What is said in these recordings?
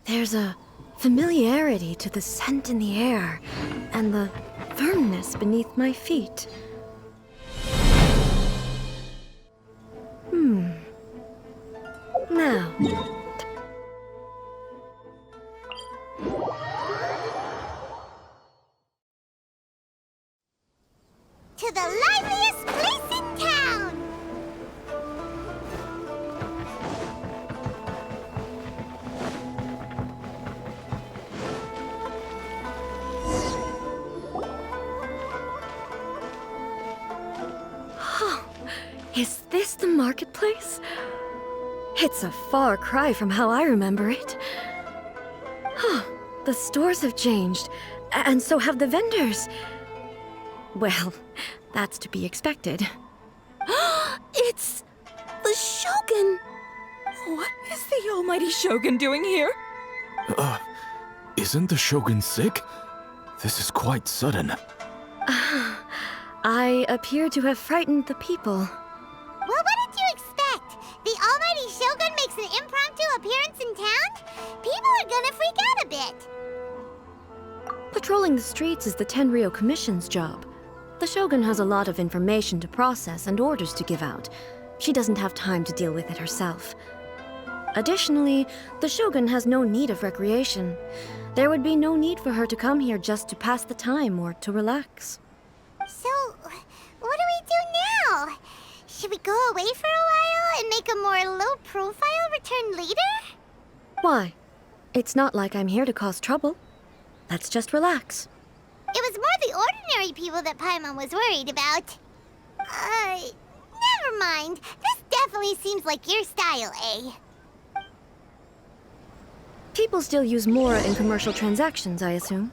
There's a familiarity to the scent in the air and the firmness beneath my feet. Now. To the liveliest place in town! Is this the marketplace? It's a far cry from how I remember it. The stores have changed, and so have the vendors. Well, that's to be expected. It's the Shogun! What is the almighty Shogun doing here? Isn't the Shogun sick? This is quite sudden. I appear to have frightened the people. Well, what did you expect? The almighty Shogun makes an impromptu appearance in town? People are gonna freak out a bit. Patrolling the streets is the Tenryou Commission's job. The Shogun has a lot of information to process and orders to give out. She doesn't have time to deal with it herself. Additionally, the Shogun has no need of recreation. There would be no need for her to come here just to pass the time or to relax. So, what do we do now? Should we go away for a while and make a more low-profile return later? Why? It's not like I'm here to cause trouble. Let's just relax. It was more the ordinary people that Paimon was worried about. Never mind. This definitely seems like your style, eh? People still use Mora in commercial transactions, I assume.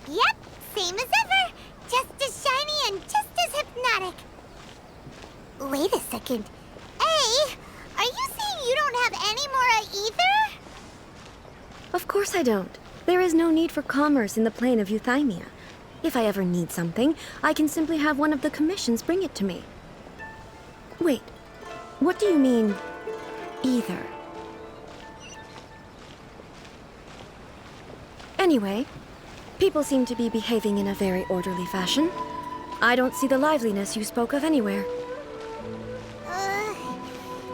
Yep, same as ever. Just as shiny and just as hypnotic. Wait a second. Hey, are you saying you don't have any Mora either? Of course I don't. There is no need for commerce in the Plane of Euthymia. If I ever need something, I can simply have one of the commissions bring it to me. Wait, what do you mean, either? Anyway, people seem to be behaving in a very orderly fashion. I don't see the liveliness you spoke of anywhere.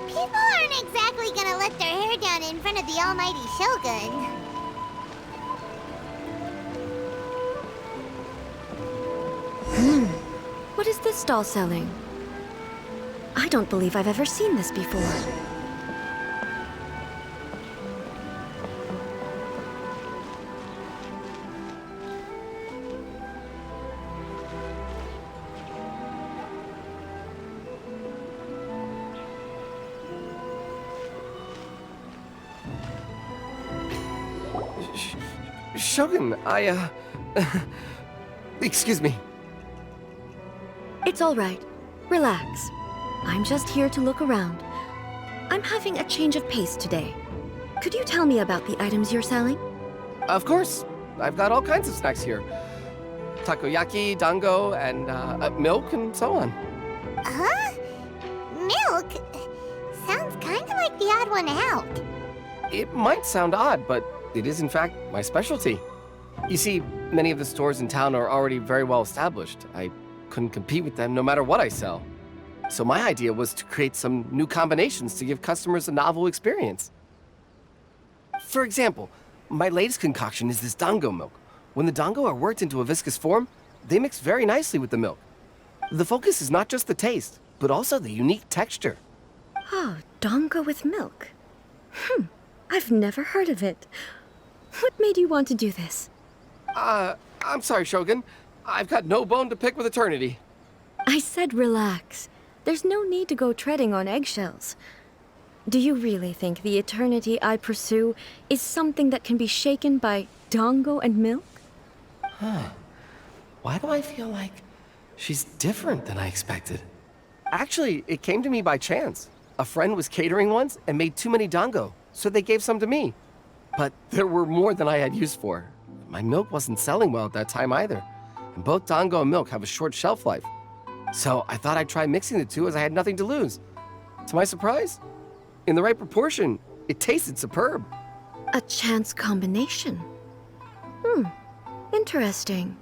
People aren't exactly gonna let their hair down in front of the almighty Shogun. What is this stall selling? I don't believe I've ever seen this before. Shogun, excuse me. It's all right. Relax. I'm just here to look around. I'm having a change of pace today. Could you tell me about the items you're selling? Of course. I've got all kinds of snacks here. Takoyaki, dango, and milk, and so on. Huh? Milk? Sounds kinda like the odd one out. It might sound odd, but it is in fact my specialty. You see, many of the stores in town are already very well established. I couldn't compete with them no matter what I sell. So my idea was to create some new combinations to give customers a novel experience. For example, my latest concoction is this dango milk. When the dango are worked into a viscous form, they mix very nicely with the milk. The focus is not just the taste, but also the unique texture. Oh, dango with milk. I've never heard of it. What made you want to do this? I'm sorry, Shogun. I've got no bone to pick with eternity. I said relax. There's no need to go treading on eggshells. Do you really think the eternity I pursue is something that can be shaken by dango and milk? Why do I feel like she's different than I expected? Actually, it came to me by chance. A friend was catering once and made too many dango, so they gave some to me. But there were more than I had use for. My milk wasn't selling well at that time either. And both dango and milk have a short shelf life. So I thought I'd try mixing the two as I had nothing to lose. To my surprise, In the right proportion, it tasted superb. A chance combination. Interesting.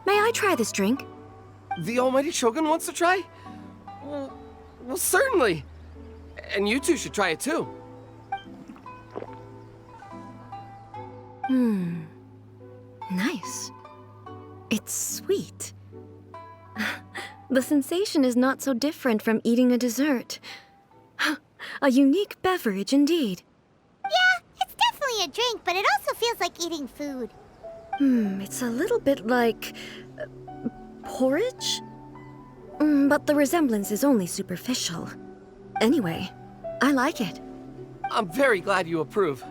May I try this drink? The almighty Shogun wants to try? Well, certainly. And you two should try it too. Nice. It's sweet. The sensation is not so different from eating a dessert. A unique beverage indeed. Yeah, it's definitely a drink, but it also feels like eating food. It's a little bit like porridge? But the resemblance is only superficial. Anyway, I like it. I'm very glad you approve.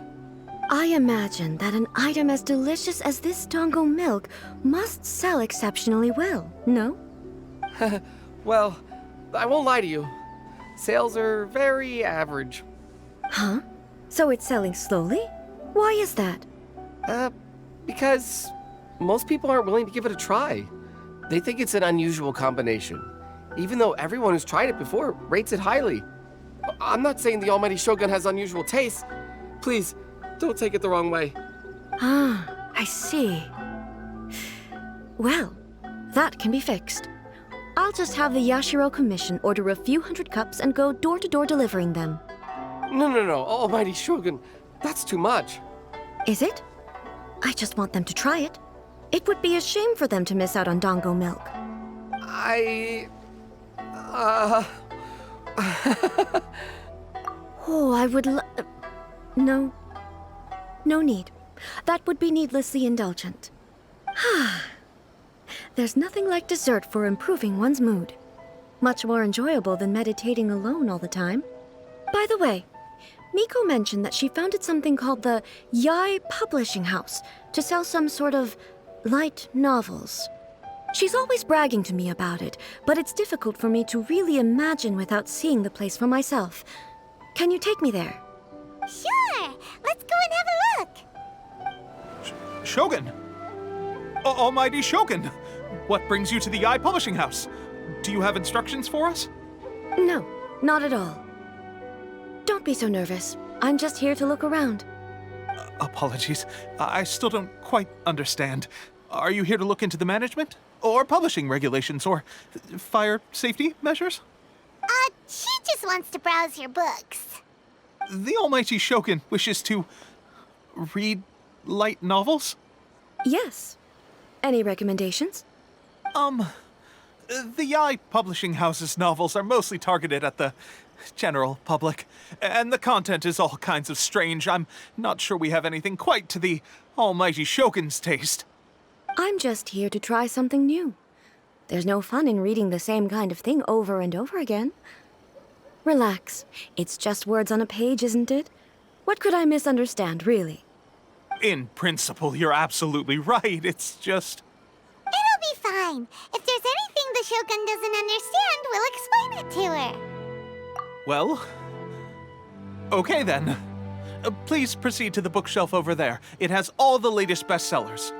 I imagine that an item as delicious as this dango milk must sell exceptionally well, no? Well, I won't lie to you. Sales are very average. Huh? So it's selling slowly? Why is that? Because most people aren't willing to give it a try. They think it's an unusual combination, even though everyone who's tried it before rates it highly. I'm not saying the almighty Shogun has unusual taste. Please, don't take it the wrong way. Ah, I see. Well, that can be fixed. I'll just have the Yashiro Commission order a few hundred cups and go door-to-door delivering them. No, almighty Shogun. That's too much. Is it? I just want them to try it. It would be a shame for them to miss out on dango milk. Oh, I would No. No need. That would be needlessly indulgent. There's nothing like dessert for improving one's mood. Much more enjoyable than meditating alone all the time. By the way, Miko mentioned that she founded something called the Yai Publishing House to sell some sort of light novels. She's always bragging to me about it, but it's difficult for me to really imagine without seeing the place for myself. Can you take me there? Sure, let's go and have a look. Shogun! Almighty Shogun! What brings you to the Yai Publishing House? Do you have instructions for us? No, not at all. Don't be so nervous. I'm just here to look around. Apologies. I still don't quite understand. Are you here to look into the management? Or publishing regulations? Or fire safety measures? She just wants to browse your books. The almighty Shogun wishes to read light novels? Yes. Any recommendations? The Yai Publishing House's novels are mostly targeted at the general public, and the content is all kinds of strange. I'm not sure we have anything quite to the almighty Shogun's taste. I'm just here to try something new. There's no fun in reading the same kind of thing over and over again. Relax. It's just words on a page, isn't it? What could I misunderstand, really? In principle, you're absolutely right. It's just... It'll be fine. If there's anything the Shogun doesn't understand, we'll explain it to her. Well, okay then. Please proceed to the bookshelf over there. It has all the latest bestsellers.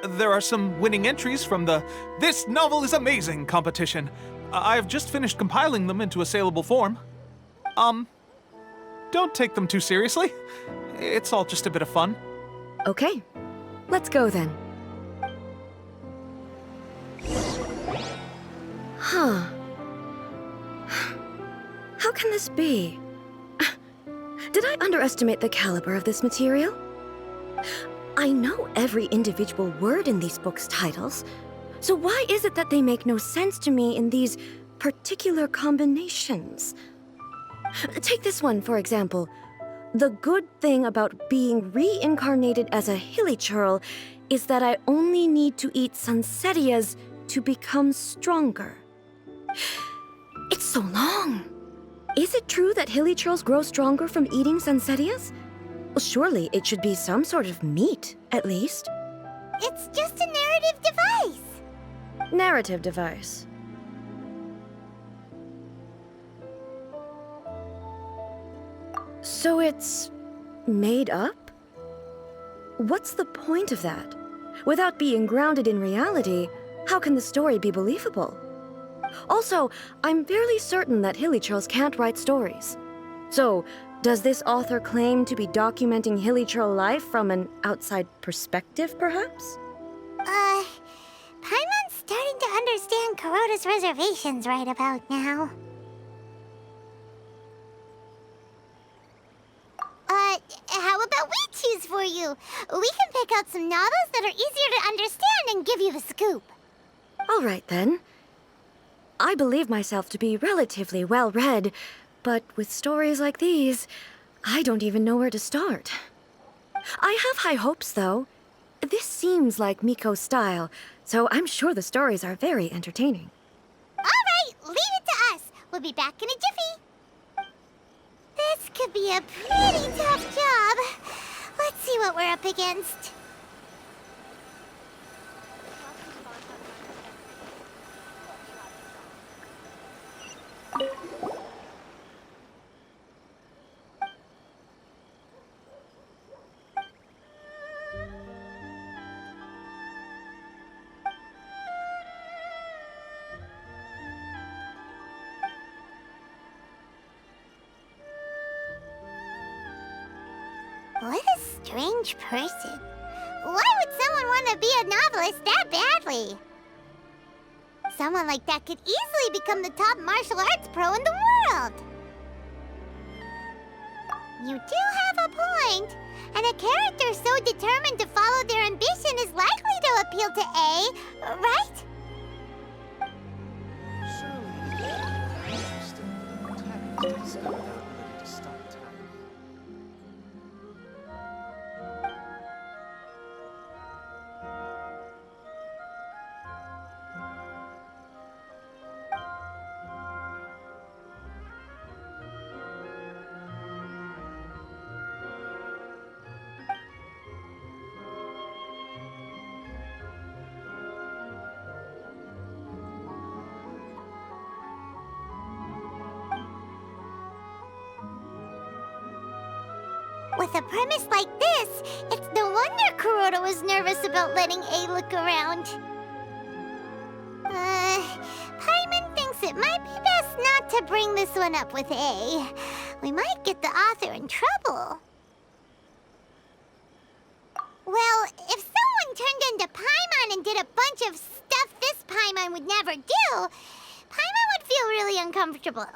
There are some winning entries from the This Novel is Amazing competition. I've just finished compiling them into a saleable form. Don't take them too seriously. It's all just a bit of fun. Okay. Let's go then. Huh. How can this be? Did I underestimate the caliber of this material? I know every individual word in these books' titles, so why is it that they make no sense to me in these particular combinations? Take this one, for example. The good thing about being reincarnated as a hilly churl is that I only need to eat sunsettias to become stronger. It's so long. Is it true that hilly churls grow stronger from eating sunsettias? Well, surely it should be some sort of meat, at least. It's just a narrative device. Narrative device. So it's made up? What's the point of that? Without being grounded in reality, how can the story be believable? Also, I'm fairly certain that hilly churls can't write stories. So, does this author claim to be documenting Hilichurl life from an outside perspective, perhaps? Paimon's starting to understand Kuroda's reservations right about now. How about we choose for you? We can pick out some novels that are easier to understand and give you the scoop. All right, then. I believe myself to be relatively well-read, but with stories like these, I don't even know where to start. I have high hopes, though. This seems like Miko's style, so I'm sure the stories are very entertaining. All right, leave it to us. We'll be back in a jiffy. This could be a pretty tough job. Let's see what we're up against. What a strange person. Why would someone want to be a novelist that badly? Someone like that could easily become the top martial arts pro in the world. You do have a point. And a character so determined to follow their ambition is likely to appeal to A, right? With a premise like this, it's no wonder Kuroda was nervous about letting A look around. Paimon thinks it might be best not to bring this one up with A. We might get the author in trouble. Well, if someone turned into Paimon and did a bunch of stuff this Paimon would never do, Paimon would feel really uncomfortable.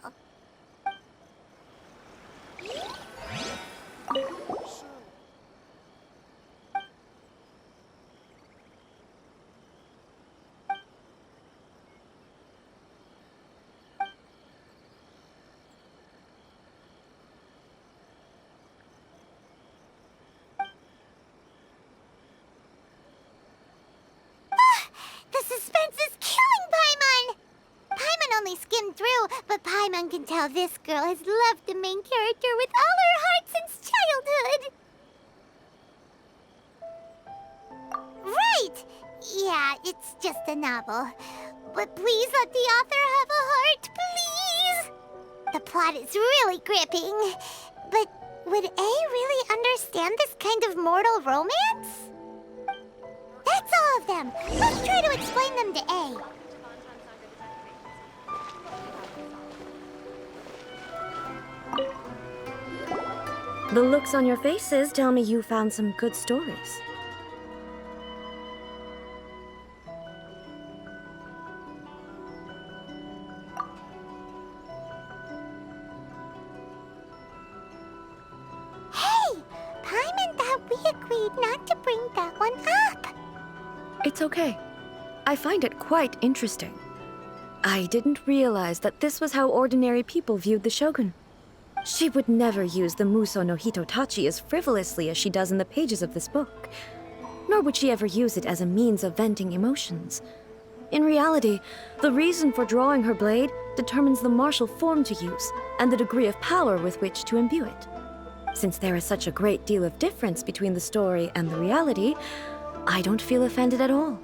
The suspense is killing Paimon! Paimon only skimmed through, but Paimon can tell this girl has loved the main character with all her heart since childhood. Right! Yeah, it's just a novel. But please let the author have a heart, please! The plot is really gripping. But would A really understand this kind of mortal romance? That's all of them. Let's try to explain them to A. The looks on your faces tell me you found some good stories. Hey! Paimon thought we agreed not to bring that one up. It's okay. I find it quite interesting. I didn't realize that this was how ordinary people viewed the Shogun. She would never use the Muso no Hitotachi as frivolously as she does in the pages of this book. Nor would she ever use it as a means of venting emotions. In reality, the reason for drawing her blade determines the martial form to use and the degree of power with which to imbue it. Since there is such a great deal of difference between the story and the reality, I don't feel offended at all.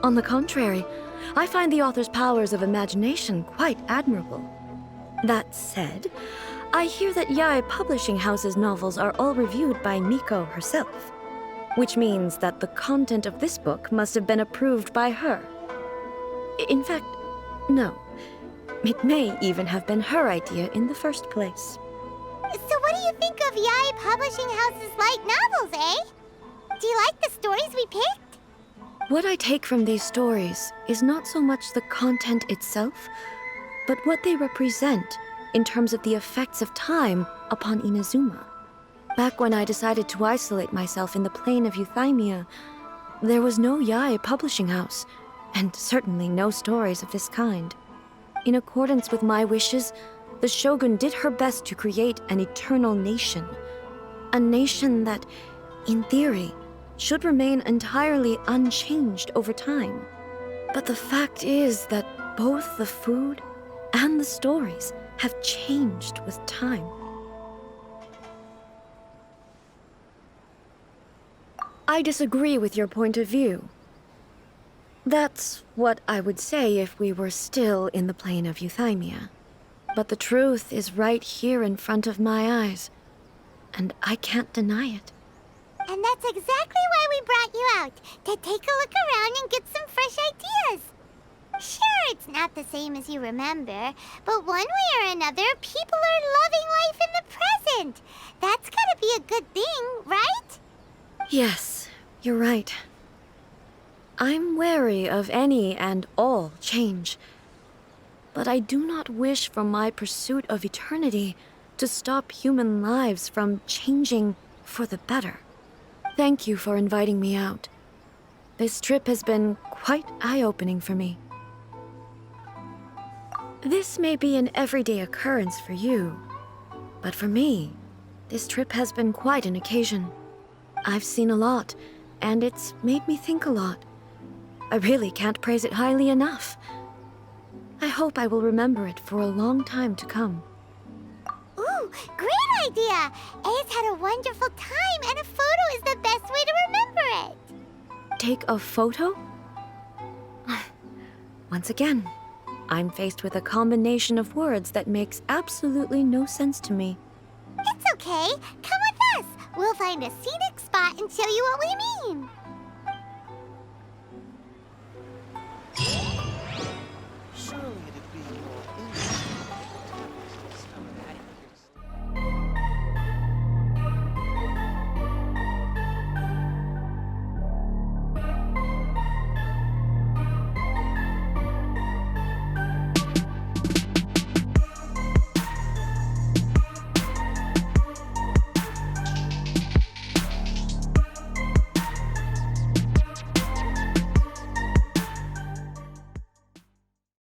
On the contrary, I find the author's powers of imagination quite admirable. That said, I hear that Yae Publishing House's novels are all reviewed by Miko herself, which means that the content of this book must have been approved by her. In fact, no. It may even have been her idea in the first place. So what do you think of Yae Publishing House's light novels, eh? Do you like the stories we picked? What I take from these stories is not so much the content itself, but what they represent in terms of the effects of time upon Inazuma. Back when I decided to isolate myself in the Plane of Euthymia, there was no Yae Publishing House, and certainly no stories of this kind. In accordance with my wishes, the Shogun did her best to create an eternal nation. A nation that, in theory, should remain entirely unchanged over time. But the fact is that both the food and the stories have changed with time. I disagree with your point of view. That's what I would say if we were still in the Plane of Euthymia. But the truth is right here in front of my eyes, and I can't deny it. And that's exactly why we brought you out, to take a look around and get some fresh ideas. Sure, it's not the same as you remember, but one way or another, people are loving life in the present. That's gotta be a good thing, right? Yes, you're right. I'm wary of any and all change, but I do not wish for my pursuit of eternity to stop human lives from changing for the better. Thank you for inviting me out. This trip has been quite eye-opening for me. This may be an everyday occurrence for you, but for me, this trip has been quite an occasion. I've seen a lot, and it's made me think a lot. I really can't praise it highly enough. I hope I will remember it for a long time to come. Ooh, great idea! A's had a wonderful time, and a photo is the best way to remember it. Take a photo? Once again, I'm faced with a combination of words that makes absolutely no sense to me. It's okay. Come with us. We'll find a scenic spot and show you what we mean.